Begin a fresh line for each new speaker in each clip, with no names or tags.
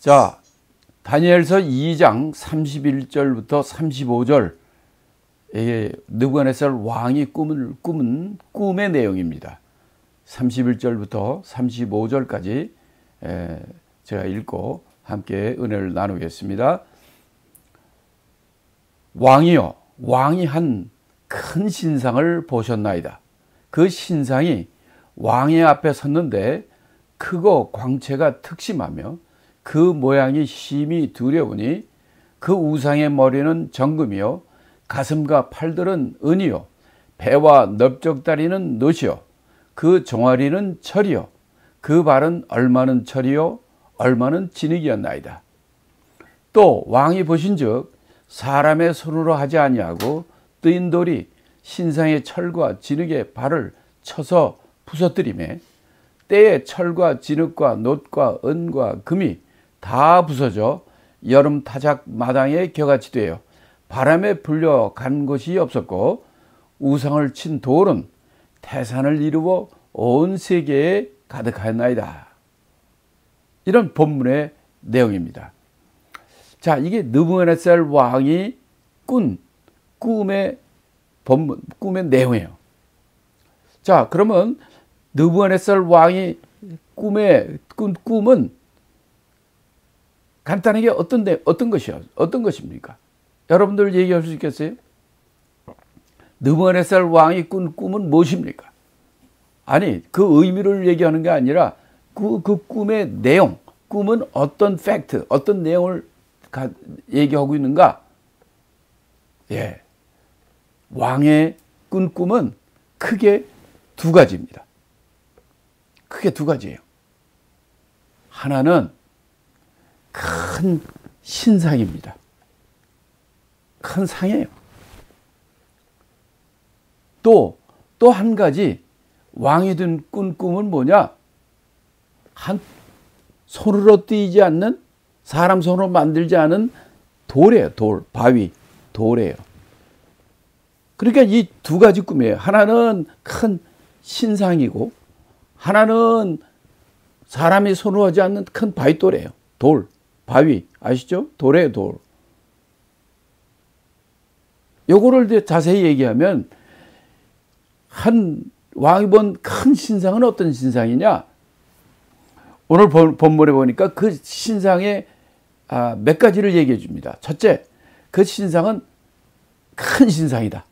자, 다니엘서 2장 31절부터 35절, 느부갓네살 왕이 꾸은 꿈의 내용입니다. 31절부터 35절까지 제가 읽고 함께 은혜를 나누겠습니다. 왕이요, 왕이 한 큰 신상을 보셨나이다. 그 신상이 왕의 앞에 섰는데 크고 광채가 특심하며 그 모양이 심히 두려우니 그 우상의 머리는 정금이요, 가슴과 팔들은 은이요, 배와 넓적다리는 놋이요, 그 종아리는 철이요, 그 발은 얼마는 철이요, 얼마는 진흙이었나이다. 또 왕이 보신즉 사람의 손으로 하지 아니하고 뜨인 돌이 신상의 철과 진흙의 발을 쳐서 부서뜨리매 때에 철과 진흙과 놋과 은과 금이 다 부서져 여름 타작 마당에 겨같이 되어 바람에 불려간 곳이 없었고 우상을 친 돌은 태산을 이루어 온 세계에 가득하였나이다. 이런 본문의 내용입니다. 자, 이게 느부갓네살 왕이 꾼 꿈의 내용이에요. 자, 그러면 느부갓네살 왕이 꾼 꿈은 간단하게 어떤 것입니까? 여러분들 얘기할 수 있겠어요? 느부갓네살 왕이 꾼 꿈은 무엇입니까? 아니, 그 의미를 얘기하는 게 아니라 그 꿈의 내용, 꿈은 어떤 팩트, 어떤 내용을 얘기하고 있는가? 예, 왕의 꾼 꿈은 크게 두 가지입니다. 크게 두 가지예요. 하나는 큰 신상입니다. 큰 상이에요. 또 한 가지 왕이 꾼 꿈은 뭐냐? 한 손으로 띄지 않는, 사람 손으로 만들지 않은 돌이에요. 바위, 돌이에요. 그러니까 이 두 가지 꿈이에요. 하나는 큰 신상이고 하나는 사람이 손으로 하지 않는 큰 바위돌이에요. 바위 아시죠? 돌이에요, 돌. 요거를 자세히 얘기하면 한 왕이 본 큰 신상은 어떤 신상이냐? 오늘 본문에 보니까 그 신상의 몇 가지를 얘기해 줍니다. 첫째, 그 신상은 큰 신상이다.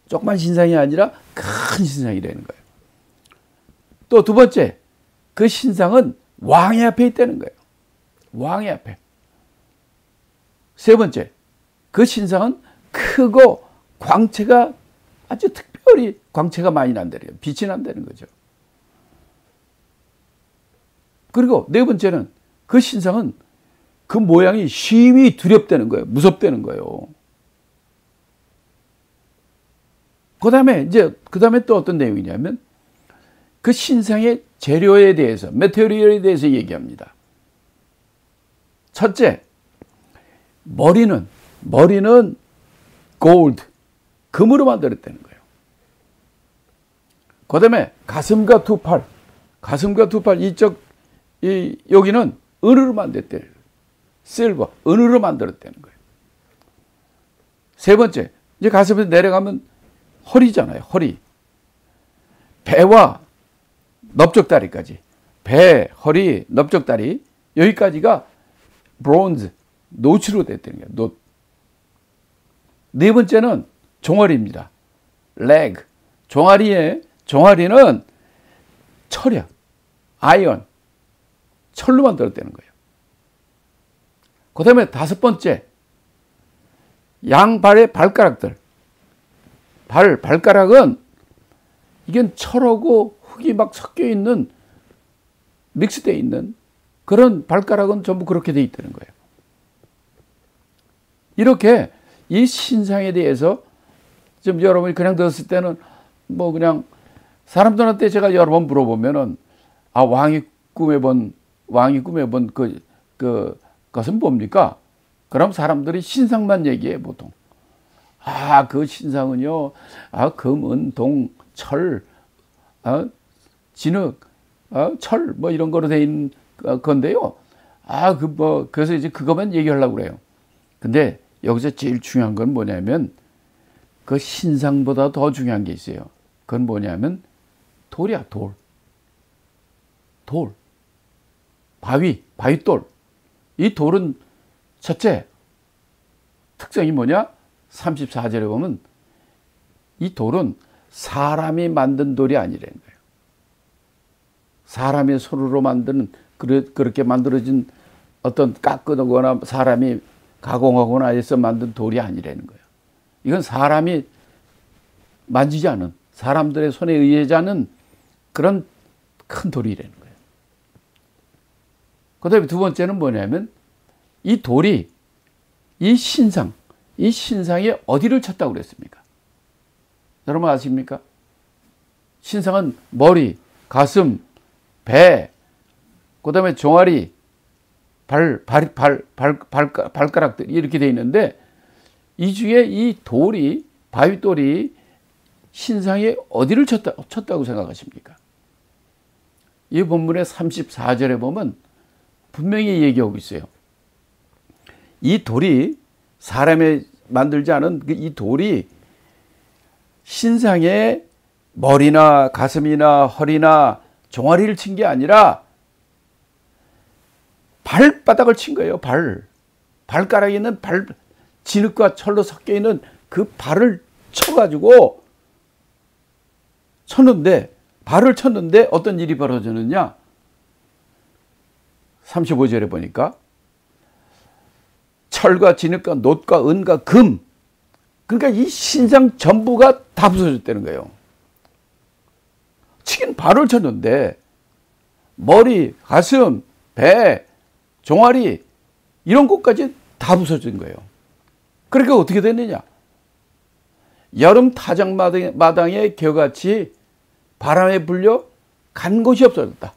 조그만 신상이 아니라 큰 신상이라는 거예요. 또 두 번째, 그 신상은 왕의 앞에 있다는 거예요. 왕의 앞에. 세 번째, 그 신상은 크고 광채가 아주 특별히 광채가 많이 난다는 거예요. 빛이 난다는 거죠. 그리고 네 번째는 그 신상은 그 모양이 심히 두렵다는 거예요. 무섭다는 거예요. 그 다음에 또 어떤 내용이냐면 그 신상의 재료에 대해서, 메테리얼에 대해서 얘기합니다. 첫째, 머리는 골드, 금으로 만들었다는 거예요. 그 다음에 가슴과 두 팔, 여기는 은으로 만들었대요. 실버, 은으로 만들었다는 거예요. 세 번째, 이제 가슴에서 내려가면 허리잖아요, 허리. 배와 넓적다리까지. 배, 허리, 넓적다리, 여기까지가 브론즈, 노치로 됐다는 거예요, 노. 네 번째는 종아리입니다. leg. 종아리는 철이야. 아이언. 철로 만들었다는 거예요. 그 다음에 다섯 번째, 양발의 발가락들. 발가락은 이게 철하고 흙이 막 섞여 있는, 믹스되어 있는 그런 발가락은 전부 그렇게 돼 있다는 거예요. 이렇게 이 신상에 대해서 좀 여러분이 그냥 들었을 때는 뭐 그냥 사람들한테 제가 여러 번 물어보면은 왕이 꿈에 본 그것은 뭡니까? 그럼 사람들이 신상만 얘기해, 보통. 그 신상은요, 금, 은, 동, 철, 진흙, 철, 뭐 이런 거로 돼 있는 건데요. 그래서 이제 그것만 얘기하려고 그래요. 근데 여기서 제일 중요한 건 뭐냐면 그 신상보다 더 중요한 게 있어요. 그건 뭐냐면 돌이야, 돌. 돌. 바위돌. 이 돌은 첫째, 특징이 뭐냐? 34절에 보면 이 돌은 사람이 만든 돌이 아니라는 거예요. 사람의 손으로 만드는, 그렇게 만들어진 어떤 깎거나 사람이 가공하거나 해서 만든 돌이 아니라는 거예요. 이건 사람이 만지지 않은, 사람들의 손에 의하지 않은 그런 큰 돌이라는 거예요. 그 다음에 두 번째는 뭐냐면 이 돌이, 이 신상이 어디를 쳤다고 그랬습니까? 여러분 아십니까? 신상은 머리, 가슴, 배, 그 다음에 종아리, 발가락들이 이렇게 되어 있는데 이 중에 이 돌이, 바위돌이 신상에 어디를 쳤다고 생각하십니까? 이 본문의 34절에 보면 분명히 얘기하고 있어요. 이 돌이 사람이 만들지 않은 이 돌이 신상의 머리나 가슴이나 허리나 종아리를 친 게 아니라 발바닥을 친 거예요. 발가락에 있는 진흙과 철로 섞여 있는 그 발을 쳐가지고 발을 쳤는데 어떤 일이 벌어졌느냐? 35절에 보니까 철과 진흙과 놋과 은과 금, 그러니까 이 신상 전부가 다 부서졌다는 거예요. 치긴 발을 쳤는데 머리, 가슴, 배, 종아리 이런 곳까지 다 부서진 거예요. 그러니까 어떻게 됐느냐? 여름 타작마당의 겨같이 바람에 불려 간 곳이 없어졌다.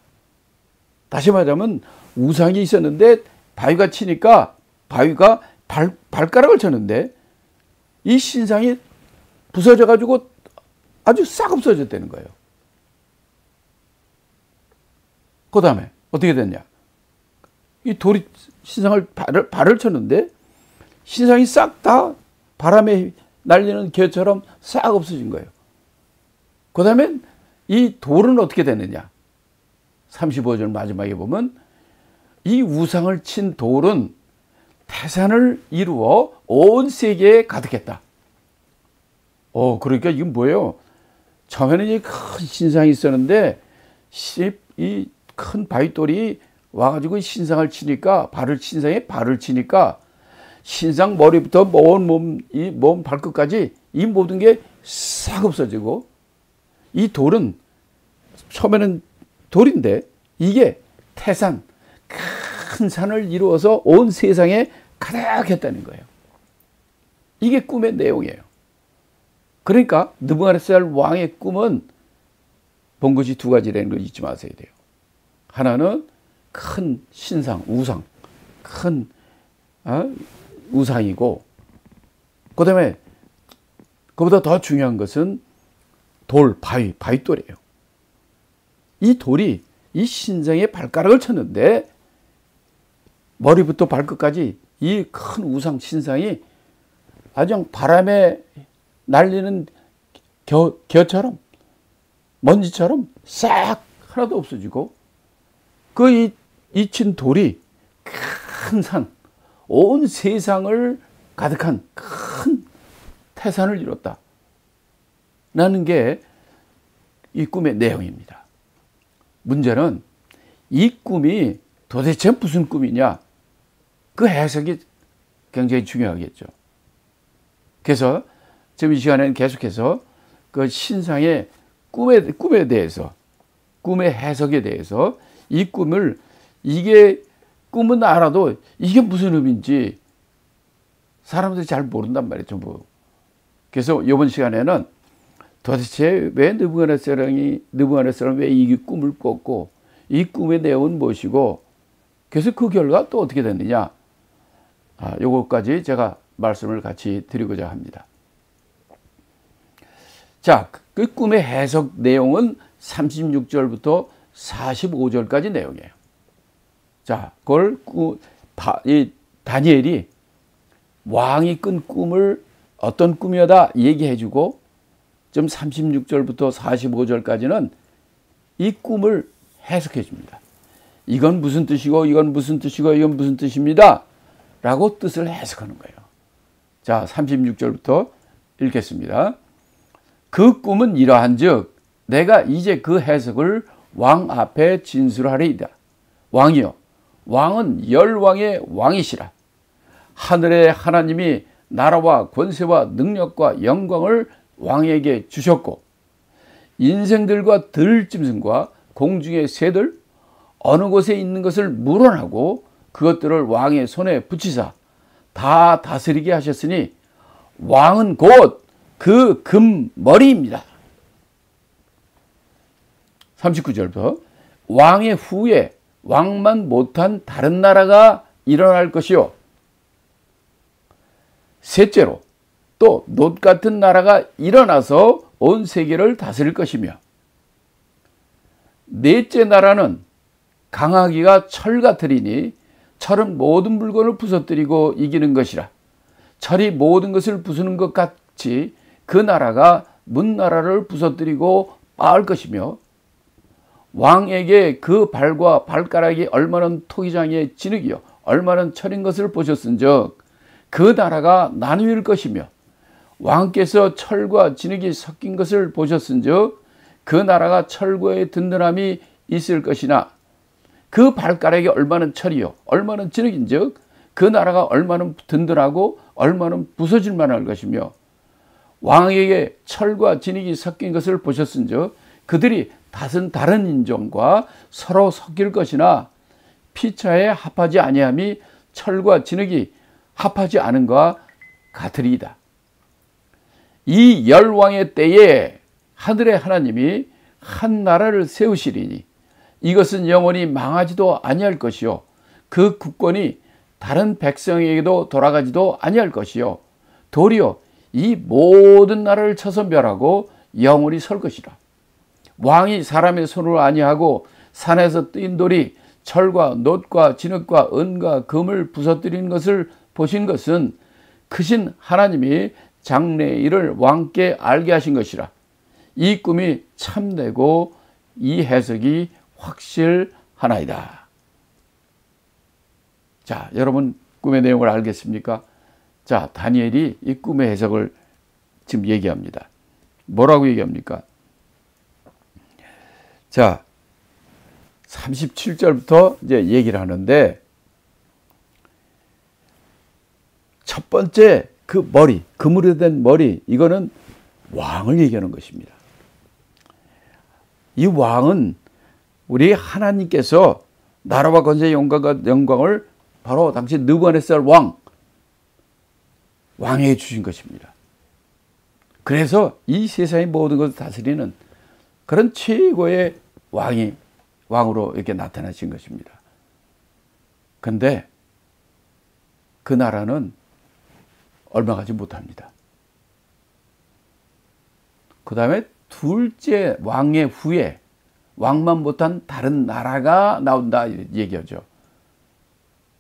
다시 말하자면 우상이 있었는데 바위가 치니까 바위가 발가락을 쳤는데 이 신상이 부서져 가지고 아주 싹 없어졌다는 거예요. 그 다음에 어떻게 됐냐? 이 돌이 신상을 발을 쳤는데 신상이 싹 다 바람에 날리는 겨처럼 싹 없어진 거예요. 그 다음에 이 돌은 어떻게 됐느냐? 35절 마지막에 보면 이 우상을 친 돌은 태산을 이루어 온 세계에 가득했다. 그러니까 이건 뭐예요? 처음에는 이 큰 신상이 있었는데 이 큰 바위돌이 와가지고 신상을 치니까 신상에 발을 치니까 신상 머리부터 몸 발끝까지 이 모든 게 싹 없어지고 이 돌은 처음에는 돌인데 이게 태산, 큰 산을 이루어서 온 세상에 가득했다는 거예요. 이게 꿈의 내용이에요. 그러니까 느부갓네살 왕의 꿈은 본 것이 두 가지라는 걸 잊지 마셔야 돼요. 하나는 큰 신상, 우상, 큰 우상이고, 그 다음에 그보다 더 중요한 것은 바위돌이에요. 이 돌이 이 신상에 발가락을 쳤는데 머리부터 발끝까지 이 큰 우상 신상이 아주 바람에 날리는 겨처럼 먼지처럼 싹 하나도 없어지고 이 친 돌이 큰 산, 온 세상을 가득한 큰 태산을 이뤘다. 라는 게 이 꿈의 내용입니다. 문제는 이 꿈이 도대체 무슨 꿈이냐? 그 해석이 굉장히 중요하겠죠. 그래서 지금 이 시간에는 계속해서 그 신상의 꿈에 대해서, 꿈의 해석에 대해서 이 꿈을, 이게 꿈은 알아도 이게 무슨 의미인지 사람들이 잘 모른단 말이죠. 그래서 이번 시간에는 도대체 왜 느부갓네살은 왜 이 꿈을 꿨고 이 꿈의 내용은 무엇이고 그래서 그 결과 또 어떻게 됐느냐, 요것까지 제가 말씀을 같이 드리고자 합니다. 자, 그 꿈의 해석 내용은 36절부터 45절까지 내용이에요. 자, 그걸 이 다니엘이 왕이 꾼 꿈을 어떤 꿈이었다 얘기해주고 좀 36절부터 45절까지는 이 꿈을 해석해 줍니다. 이건 무슨 뜻이고 이건 무슨 뜻이고 이건 무슨 뜻입니다 라고 뜻을 해석하는 거예요. 자, 36절부터 읽겠습니다. 그 꿈은 이러한즉 내가 이제 그 해석을 왕 앞에 진술하리이다. 왕이여, 왕은 열왕의 왕이시라. 하늘의 하나님이 나라와 권세와 능력과 영광을 왕에게 주셨고 인생들과 들짐승과 공중의 새들 어느 곳에 있는 것을 물어나고 그것들을 왕의 손에 붙이사 다 다스리게 하셨으니 왕은 곧 그 금머리입니다. 39절부터 왕의 후에 왕만 못한 다른 나라가 일어날 것이요 셋째로 또 놋 같은 나라가 일어나서 온 세계를 다스릴 것이며 넷째 나라는 강하기가 철 같으리니 철은 모든 물건을 부서뜨리고 이기는 것이라. 철이 모든 것을 부수는 것 같이 그 나라가 문나라를 부서뜨리고 빻을 것이며 왕에게 그 발과 발가락이 얼마는 토기장의 진흙이요 얼마는 철인 것을 보셨은즉 그 나라가 나누일 것이며 왕께서 철과 진흙이 섞인 것을 보셨은즉 그 나라가 철과의 든든함이 있을 것이나 그 발가락이 얼마는 철이요 얼마는 진흙인즉 그 나라가 얼마는 든든하고 얼마는 부서질 만할 것이며 왕에게 철과 진흙이 섞인 것을 보셨은즉 그들이 다른 인종과 서로 섞일 것이나 피차에 합하지 아니함이 철과 진흙이 합하지 않은 것과 같으리이다. 이 열왕의 때에 하늘의 하나님이 한 나라를 세우시리니 이것은 영원히 망하지도 아니할 것이요 그 국권이 다른 백성에게도 돌아가지도 아니할 것이요 도리어 이 모든 나라를 쳐서 멸하고 영원히 설 것이라. 왕이 사람의 손으로 아니하고 산에서 뛴 돌이 철과 놋과 진흙과 은과 금을 부서뜨리는 것을 보신 것은 크신 하나님이 장래의 일을 왕께 알게 하신 것이라. 이 꿈이 참되고 이 해석이 확실하나이다. 자, 여러분 꿈의 내용을 알겠습니까? 자, 다니엘이 이 꿈의 해석을 지금 얘기합니다. 뭐라고 얘기합니까? 자, 37절부터 이제 얘기를 하는데 첫 번째 그 머리, 금으로 된 머리, 이거는 왕을 얘기하는 것입니다. 이 왕은 우리 하나님께서 나라와 권세 영광을 바로 당시 느부갓네살 왕에게 주신 것입니다. 그래서 이 세상의 모든 것을 다스리는 그런 최고의 왕으로 이렇게 나타나신 것입니다. 근데 그 나라는 얼마 가지 못합니다. 그 다음에 둘째 왕의 후에 왕만 못한 다른 나라가 나온다 얘기하죠.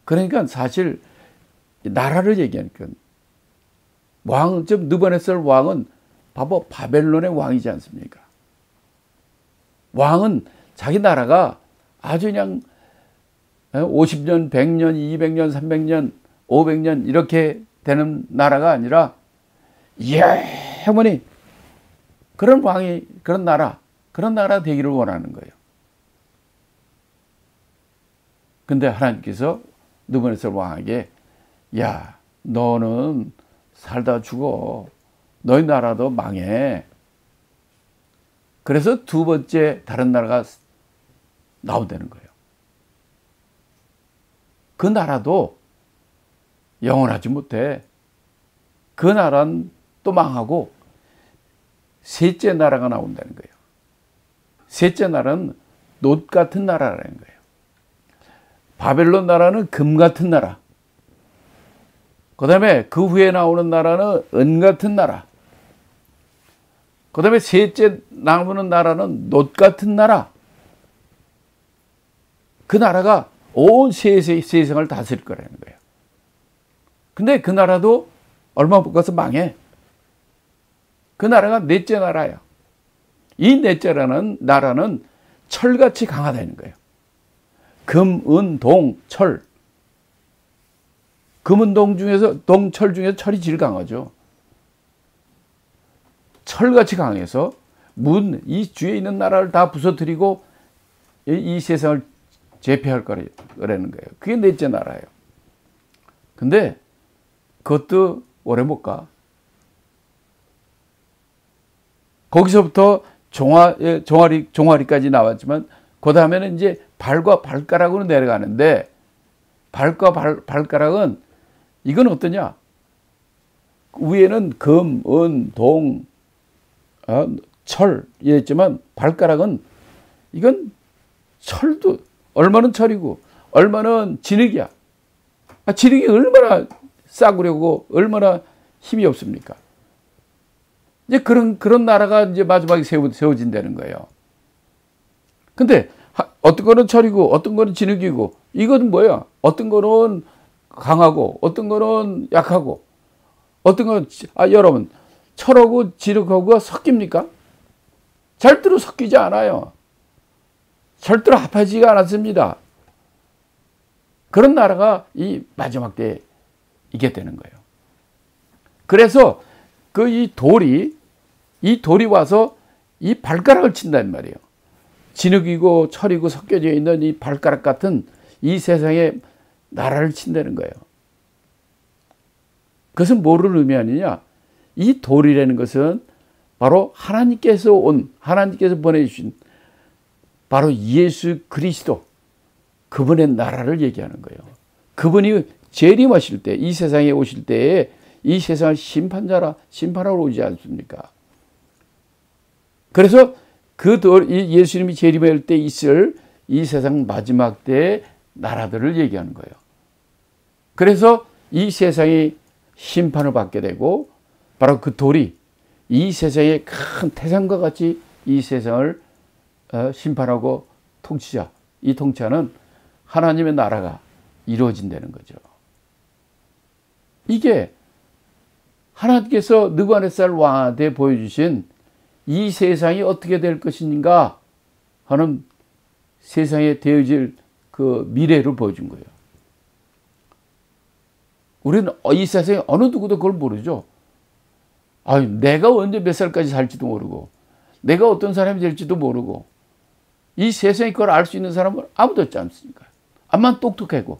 그러니까 사실 나라를 얘기하니까 즉 느부갓네살 왕은 바로 바벨론의 왕이지 않습니까? 왕은 자기 나라가 아주 그냥 50년, 100년, 200년, 300년, 500년 이렇게 되는 나라가 아니라 영원히 그런 왕이 그런 나라 되기를 원하는 거예요. 근데 하나님께서 느부갓네살 왕에게 야, 너는 살다 죽어. 너희 나라도 망해. 그래서 두 번째 다른 나라가 나온다는 거예요. 그 나라도 영원하지 못해. 그 나라는 또 망하고 셋째 나라가 나온다는 거예요. 셋째 나라는 놋 같은 나라라는 거예요. 바벨론 나라는 금 같은 나라. 그 다음에 그 후에 나오는 나라는 은 같은 나라. 그 다음에 셋째 나오는 나라는 놋 같은 나라. 그 나라가 온 세상을 다스릴 거라는 거예요. 근데 그 나라도 얼마 못 가서 망해. 그 나라가 넷째 나라야. 이 넷째라는 나라는 철같이 강하다는 거예요. 금, 은, 동, 철. 금은 철 중에서 철이 제일 강하죠. 철같이 강해서 이 주위에 있는 나라를 다 부서뜨리고 이 세상을 제패할 거라는 거예요. 그게 넷째 나라예요. 근데 그것도 오래 못 가. 거기서부터 종아리까지 나왔지만 그 다음에는 이제 발과 발가락으로 내려가는데 발과 발가락은 이건 어떠냐? 위에는 금, 은, 동, 철 이랬지만 발가락은 이건 철도 얼마는 철이고 얼마는 진흙이야. 진흙이 얼마나 싸구려고 얼마나 힘이 없습니까? 이제 그런 나라가 이제 마지막에 세워진다는 거예요. 근데 어떤 거는 철이고 어떤 거는 진흙이고 이건 뭐야? 어떤 거는 강하고 어떤 거는 약하고 어떤 건 여러분 철하고 진흙하고 섞입니까? 절대로 섞이지 않아요. 절대로 합하지가 않았습니다. 그런 나라가 이 마지막 때에 이겼다는 거예요. 그래서 이 돌이 와서 이 발가락을 친단 말이에요. 진흙이고 철이고 섞여져 있는 이 발가락 같은 이 세상에 나라를 친다는 거예요. 그것은 뭐를 의미하느냐? 이 돌이라는 것은 바로 하나님께서 보내주신 바로 예수 그리스도 그분의 나라를 얘기하는 거예요. 그분이 재림하실 때, 이 세상에 오실 때에 이 세상을 심판하러 오지 않습니까? 그래서 예수님이 재림할 때 있을 이 세상 마지막 때의 나라들을 얘기하는 거예요. 그래서 이 세상이 심판을 받게 되고 바로 그 돌이 이 세상의 큰 태산과 같이 이 세상을 심판하고 통치자. 이 통치하는 하나님의 나라가 이루어진다는 거죠. 이게 하나님께서 느부갓네살 왕한테 보여주신 이 세상이 어떻게 될 것인가 하는 세상에 되어질 그 미래를 보여준 거예요. 우리는 이 세상에 어느 누구도 그걸 모르죠. 내가 언제 몇 살까지 살지도 모르고 내가 어떤 사람이 될지도 모르고 이 세상에 그걸 알 수 있는 사람은 아무도 없지 않습니까? 암만 똑똑하고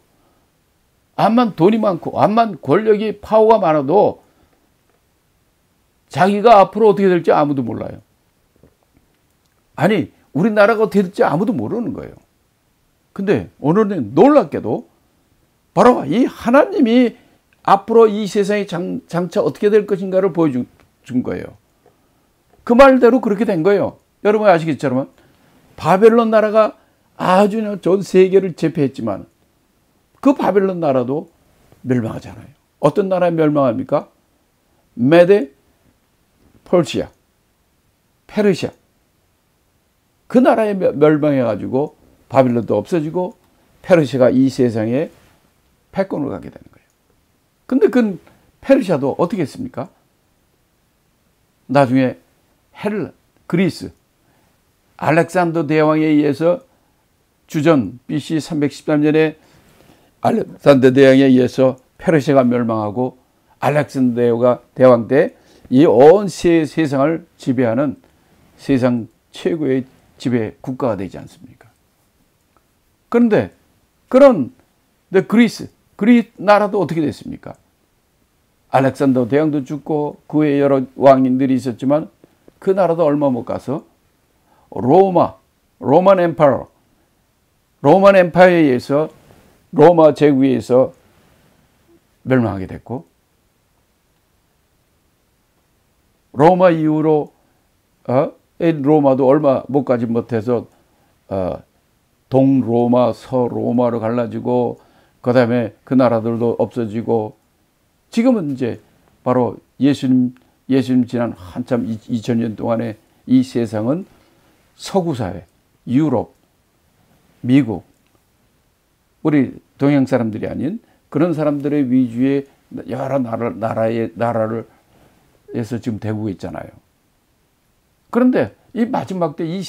암만 돈이 많고 암만 권력이 파워가 많아도 자기가 앞으로 어떻게 될지 아무도 몰라요. 아니 우리나라가 어떻게 될지 아무도 모르는 거예요. 근데 오늘은 놀랍게도 바로 이 하나님이 앞으로 이 세상이 장차 어떻게 될 것인가를 보여준 거예요. 그 말대로 그렇게 된 거예요. 여러분 아시겠지만 바벨론 나라가 아주 전 세계를 제패했지만 그 바벨론 나라도 멸망하잖아요. 어떤 나라에 멸망합니까? 메데, 퍼시아, 페르시아. 그 나라에 멸망해가지고 바벨론도 없어지고 페르시아가 이 세상에 패권을 갖게 되는 거예요. 근데 그 페르시아도 어떻게 했습니까? 나중에 그리스, 알렉산더 대왕에 의해서 주전 BC 313년에 알렉산더 대왕에 의해서 페르시아가 멸망하고 알렉산더 대왕 때 이 온 세상을 지배하는 세상 최고의 지배 국가가 되지 않습니까? 그런데 그리스 나라도 어떻게 됐습니까? 알렉산더 대왕도 죽고 그 외에 여러 왕인들이 있었지만 그 나라도 얼마 못 가서 로만 엠파이어에 의해서 로마 제국에 의해서 멸망하게 됐고 로마 이후로 로마도 얼마 못 가지 못해서 동로마, 서로마로 갈라지고 그 다음에 그 나라들도 없어지고 지금은 이제 바로 예수님 지난 한참 2000년 동안에 이 세상은 서구사회, 유럽, 미국 우리 동양 사람들이 아닌 그런 사람들의 위주의 여러 나라에서 지금 되고 있잖아요. 그런데 이 마지막 때 이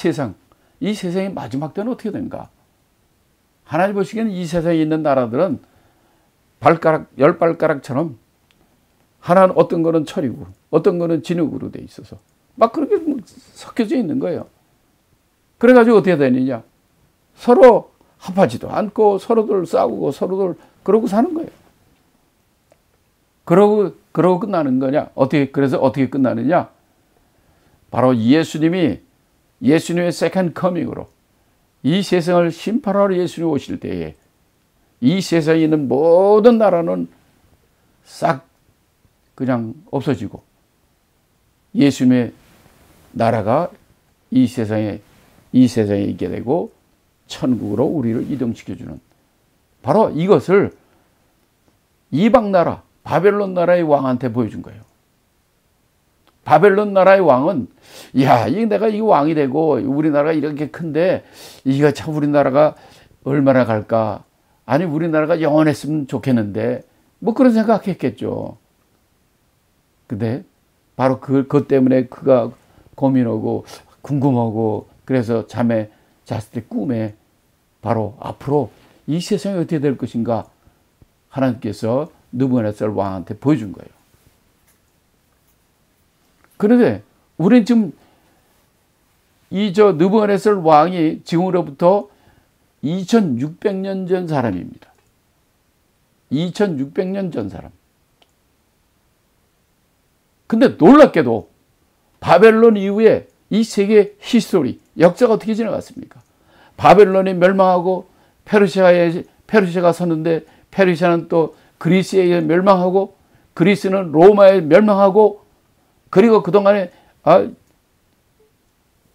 세상의 마지막 때는 어떻게 된가? 하나님 보시기에는 이 세상에 있는 나라들은 열 발가락처럼 하나는 어떤 거는 철이고 어떤 거는 진흙으로 돼 있어서 막 그렇게 섞여져 있는 거예요. 그래가지고 어떻게 되느냐? 서로 합하지도 않고 서로들 싸우고 서로들 그러고 사는 거예요. 그러고 끝나는 거냐? 그래서 어떻게 끝나느냐? 바로 예수님의 세컨드 커밍으로 이 세상을 심판하러 예수님이 오실 때에 이 세상에 있는 모든 나라는 싹 그냥 없어지고 예수님의 나라가 이 세상에 있게 되고 천국으로 우리를 이동시켜주는 바로 이것을 이방 나라 바벨론 나라의 왕한테 보여준 거예요. 바벨론 나라의 왕은 내가 이 왕이 되고 우리나라가 이렇게 큰데 이거 참 우리나라가 얼마나 갈까? 아니 우리나라가 영원했으면 좋겠는데 뭐 그런 생각했겠죠. 근데 바로 그것 때문에 그가 고민하고 궁금하고 그래서 잠에 잤을 때 꿈에 바로 앞으로 이 세상이 어떻게 될 것인가 하나님께서 느부갓네살 왕한테 보여준 거예요. 그런데 우리는 지금 느부갓네살 왕이 지금으로부터 2600년 전 사람입니다. 2600년 전 사람. 근데 놀랍게도 바벨론 이후에 이 세계 히스토리, 역사가 어떻게 지나갔습니까? 바벨론이 멸망하고 페르시아가 섰는데 페르시아는 또 그리스에 의해 멸망하고 그리스는 로마에 멸망하고 그리고 그동안에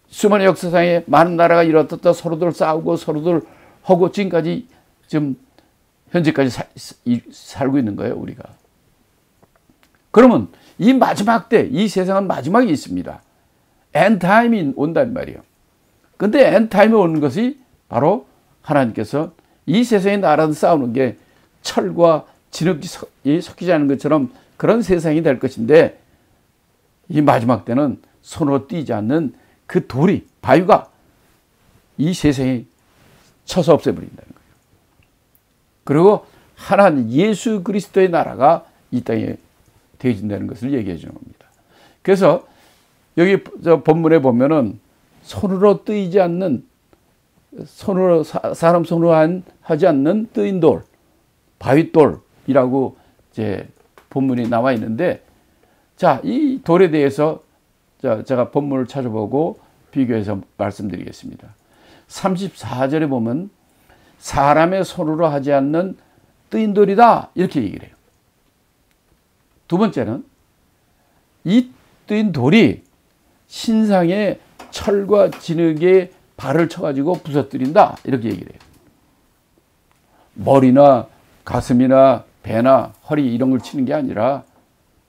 수많은 역사상에 많은 나라가 일어났다 서로들 싸우고 서로들 하고 지금까지 지금 현재까지 살고 있는 거예요, 우리가. 그러면 이 마지막 때, 이 세상은 마지막이 있습니다. 엔타임이 온단 말이에요. 근데 엔타임이 오는 것이 바로 하나님께서 이 세상의 나라는 싸우는 게 철과 진흙이 섞이지 않은 것처럼 그런 세상이 될 것인데 이 마지막 때는 손으로 띄지 않는 그 돌이, 바위가 이 세상에 쳐서 없애버린다는 거예요. 그리고 하나님 예수 그리스도의 나라가 이 땅에 되어진다는 것을 얘기해 주는 겁니다. 그래서 여기 본문에 보면은 손으로 뜨이지 않는, 사람 손으로 하지 않는 뜨인 돌, 바윗돌이라고 이제 본문이 나와 있는데, 자, 이 돌에 대해서 제가 본문을 찾아보고 비교해서 말씀드리겠습니다. 34절에 보면 사람의 손으로 하지 않는 뜨인 돌이다 이렇게 얘기를 해요. 두 번째는 이 뜨인 돌이 신상의 철과 진흙에 발을 쳐가지고 부서뜨린다 이렇게 얘기를 해요. 머리나 가슴이나 배나 허리 이런 걸 치는 게 아니라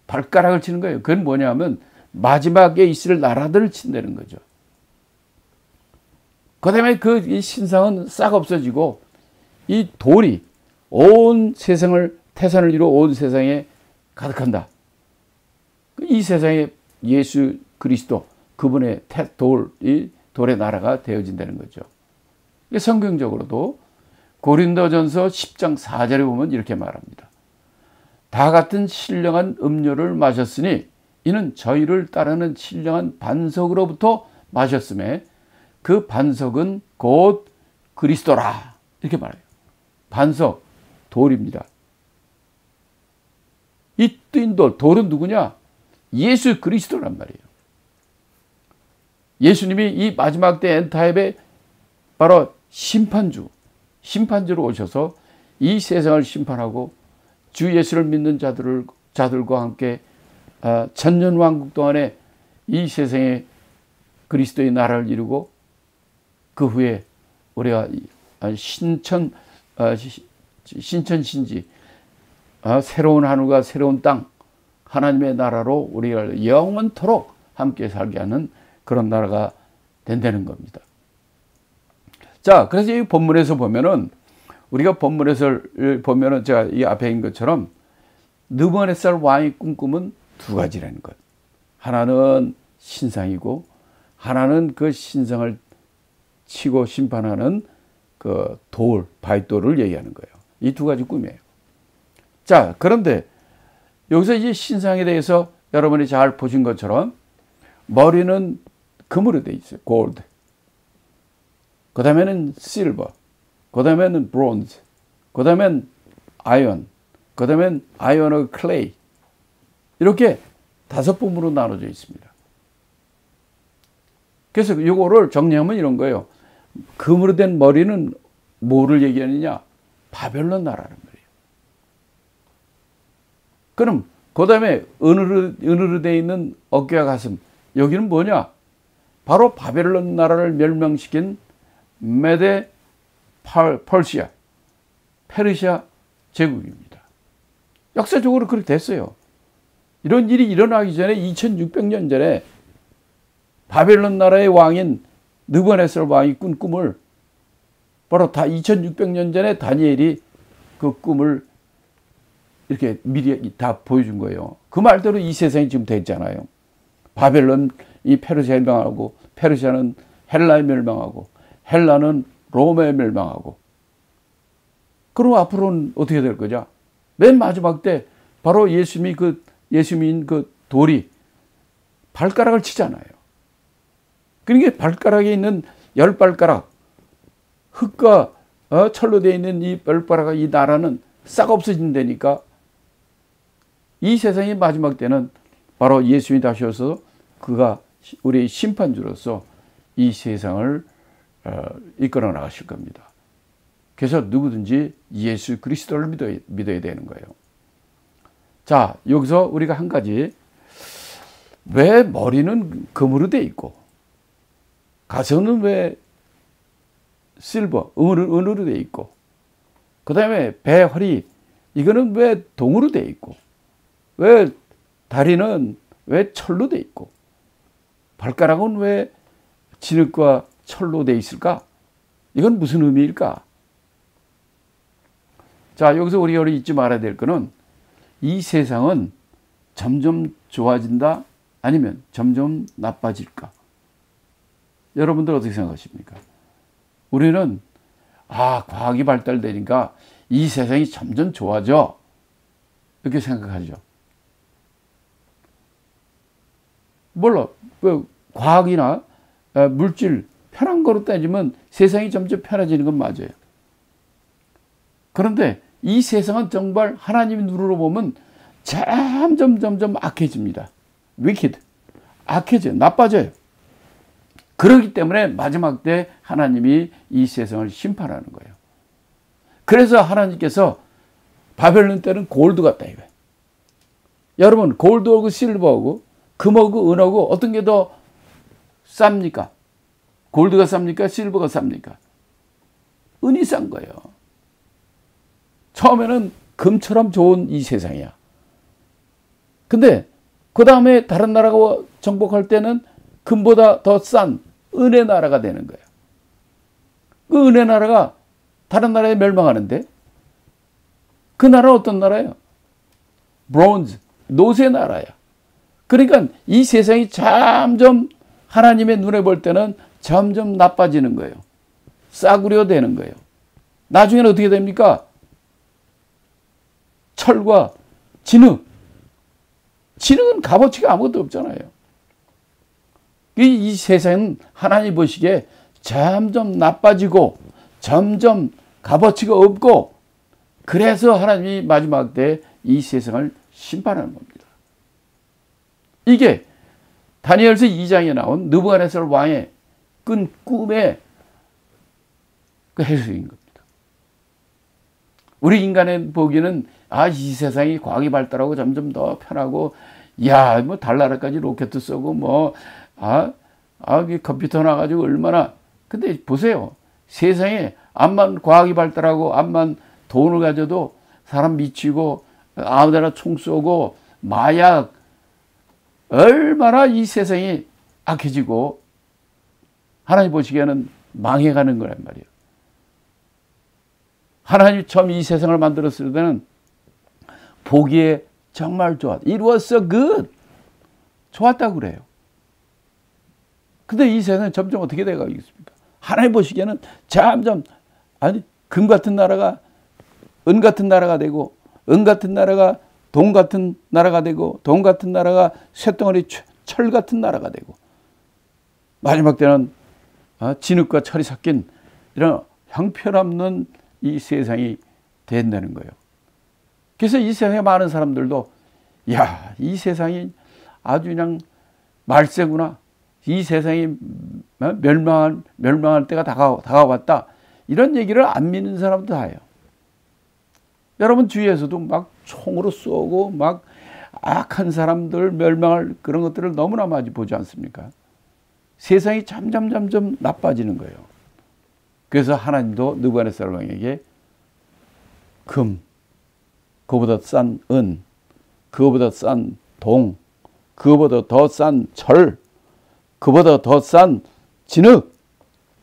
발가락을 치는 거예요. 그건 뭐냐면 마지막에 있을 나라들을 친다는 거죠. 그 다음에 이 신상은 싹 없어지고 이 돌이 온 세상을, 태산을 이루어 온 세상에 가득한다. 이 세상에 예수 그리스도, 그분의 이 돌의 나라가 되어진다는 거죠. 성경적으로도 고린도전서 10장 4절에 보면 이렇게 말합니다. 다 같은 신령한 음료를 마셨으니 이는 저희를 따르는 신령한 반석으로부터 마셨음에 그 반석은 곧 그리스도라 이렇게 말해요. 반석, 돌입니다. 이 뜨인 돌은 누구냐? 예수 그리스도란 말이에요. 예수님이 이 마지막 때 엔타임에 바로 심판주로 오셔서 이 세상을 심판하고 주 예수를 믿는 자들과 함께 천년왕국 동안에 이 세상에 그리스도의 나라를 이루고 그 후에 우리가 신천신지 새로운 하늘과 새로운 땅 하나님의 나라로 우리가 영원토록 함께 살게 하는 그런 나라가 된다는 겁니다. 자, 그래서 이 본문에서 보면은 우리가 본문에서 보면은 제가 이 앞에 있는 것처럼 느부갓네살 왕이 꾼 꿈은 두 가지라는 것. 하나는 신상이고 하나는 그 신상을 치고 심판하는 그 돌, 바윗돌을 얘기하는 거예요. 이 두 가지 꿈이에요. 자, 그런데 여기서 이 신상에 대해서 여러분이 잘 보신 것처럼 머리는 금으로 되어 있어요. 골드. 그 다음에는 실버. 그 다음에는 브론즈. 그 다음엔 아이언. 그 다음엔 아이언과 클레이. 이렇게 5부분으로 나눠져 있습니다. 그래서 이거를 정리하면 이런 거예요. 금으로 된 머리는 뭐를 얘기하느냐? 바벨론 나라는 거예요. 그럼 그 다음에 은으로 되어 있는 어깨와 가슴. 여기는 뭐냐? 바로 바벨론 나라를 멸망시킨 메데 펄시아, 페르시아 제국입니다. 역사적으로 그렇게 됐어요. 이런 일이 일어나기 전에 2600년 전에 바벨론 나라의 왕인 느부갓네살 왕이 꾼 꿈을 바로 다 2600년 전에 다니엘이 그 꿈을 이렇게 미리 다 보여준 거예요. 그 말대로 이 세상이 지금 됐잖아요. 바벨론 이 페르시아에 멸망하고 페르시아는 헬라에 멸망하고 헬라는 로마에 멸망하고 그럼 앞으로는 어떻게 될 거죠? 맨 마지막 때 바로 예수님인 그 돌이 발가락을 치잖아요. 그러니까 발가락에 있는 10발가락 흙과 철로 되어 있는 이 10발가락 이 나라는 싹 없어진다니까 이 세상의 마지막 때는 바로 예수님이 다시 오셔서 그가 우리 심판주로서 이 세상을 이끌어 나가실 겁니다. 그래서 누구든지 예수 그리스도를 믿어야 되는 거예요. 자, 여기서 우리가 한 가지 왜 머리는 금으로 돼 있고 가슴은 왜 실버, 은으로 돼 있고 그 다음에 배, 허리 이거는 왜 동으로 돼 있고 왜 다리는 왜 철로 돼 있고 발가락은 왜 진흙과 철로 돼 있을까? 이건 무슨 의미일까? 자, 여기서 우리가 잊지 말아야 될 거는 이 세상은 점점 좋아진다 아니면 점점 나빠질까? 여러분들 어떻게 생각하십니까? 우리는 과학이 발달되니까 이 세상이 점점 좋아져 이렇게 생각하죠. 몰라. 과학이나 물질 편한 거로 따지면 세상이 점점 편해지는 건 맞아요. 그런데 이 세상은 정말 하나님의 눈으로 보면 점점 악해집니다. wicked. 악해져요. 나빠져요. 그렇기 때문에 마지막 때 하나님이 이 세상을 심판하는 거예요. 그래서 하나님께서 바벨론 때는 골드 같다 이거예요. 여러분 골드하고 실버하고 금하고 은하고 어떤 게 더 쌉니까? 골드가 쌉니까? 실버가 쌉니까? 은이 싼 거예요. 처음에는 금처럼 좋은 이 세상이야. 근데 그 다음에 다른 나라가 정복할 때는 금보다 더 싼 은의 나라가 되는 거예요. 그 은의 나라가 다른 나라에 멸망하는데 그 나라는 어떤 나라예요? 브론즈, 노세 나라야. 그러니까 이 세상이 점점 하나님의 눈에 볼 때는 점점 나빠지는 거예요. 싸구려 되는 거예요. 나중에는 어떻게 됩니까? 철과 진흙. 진흙은 값어치가 아무것도 없잖아요. 이 세상은 하나님 보시기에 점점 나빠지고 점점 값어치가 없고 그래서 하나님이 마지막 때 이 세상을 심판하는 겁니다. 이게 다니엘서 2장에 나온 느부갓네살 왕의 꾼 꿈의 그 해석인 겁니다. 우리 인간의 보기에는 이 세상이 과학이 발달하고 점점 더 편하고 뭐 달나라까지 로켓 쏘고 컴퓨터 나가지고 얼마나 근데 보세요. 세상에 암만 과학이 발달하고 암만 돈을 가져도 사람 미치고 아무데나 총 쏘고 마약 얼마나 이 세상이 악해지고 하나님 보시기에는 망해가는 거란 말이에요. 하나님이 처음 이 세상을 만들었을 때는 보기에 정말 좋았다. It was so good. 좋았다고 그래요. 근데 이 세상은 점점 어떻게 돼가고 있습니까? 하나님 보시기에는 점점, 아니, 금 같은 나라가 은 같은 나라가 되고, 은 같은 나라가 돈 같은 나라가 되고, 돈 같은 나라가 쇳덩어리 철 같은 나라가 되고, 마지막 때는 진흙과 철이 섞인 이런 형편없는 이 세상이 된다는 거예요. 그래서 이 세상에 많은 사람들도, 야, 이 세상이 아주 그냥 말세구나. 이 세상이 멸망할 때가 다가왔다. 이런 얘기를 안 믿는 사람도 다예요. 여러분 주위에서도 막 총으로 쏘고 막 악한 사람들 멸망할 그런 것들을 너무나 많이 보지 않습니까? 세상이 점점 나빠지는 거예요. 그래서 하나님도 느부갓네살 왕에게 금, 그거보다 싼 은, 그거보다 싼 동, 그거보다 더 싼 철, 그보다 더 싼 진흙,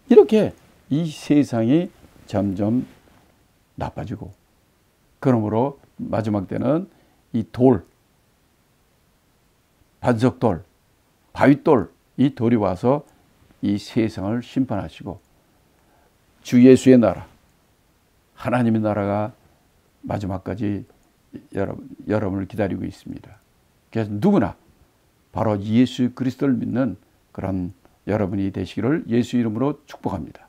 이렇게 이 세상이 점점 나빠지고, 그러므로 마지막 때는 이 돌, 반석돌, 바윗돌, 이 돌이 와서 이 세상을 심판하시고 주 예수의 나라, 하나님의 나라가 마지막까지 여러분을 기다리고 있습니다. 그래서 누구나 바로 예수 그리스도를 믿는 그런 여러분이 되시기를 예수 이름으로 축복합니다.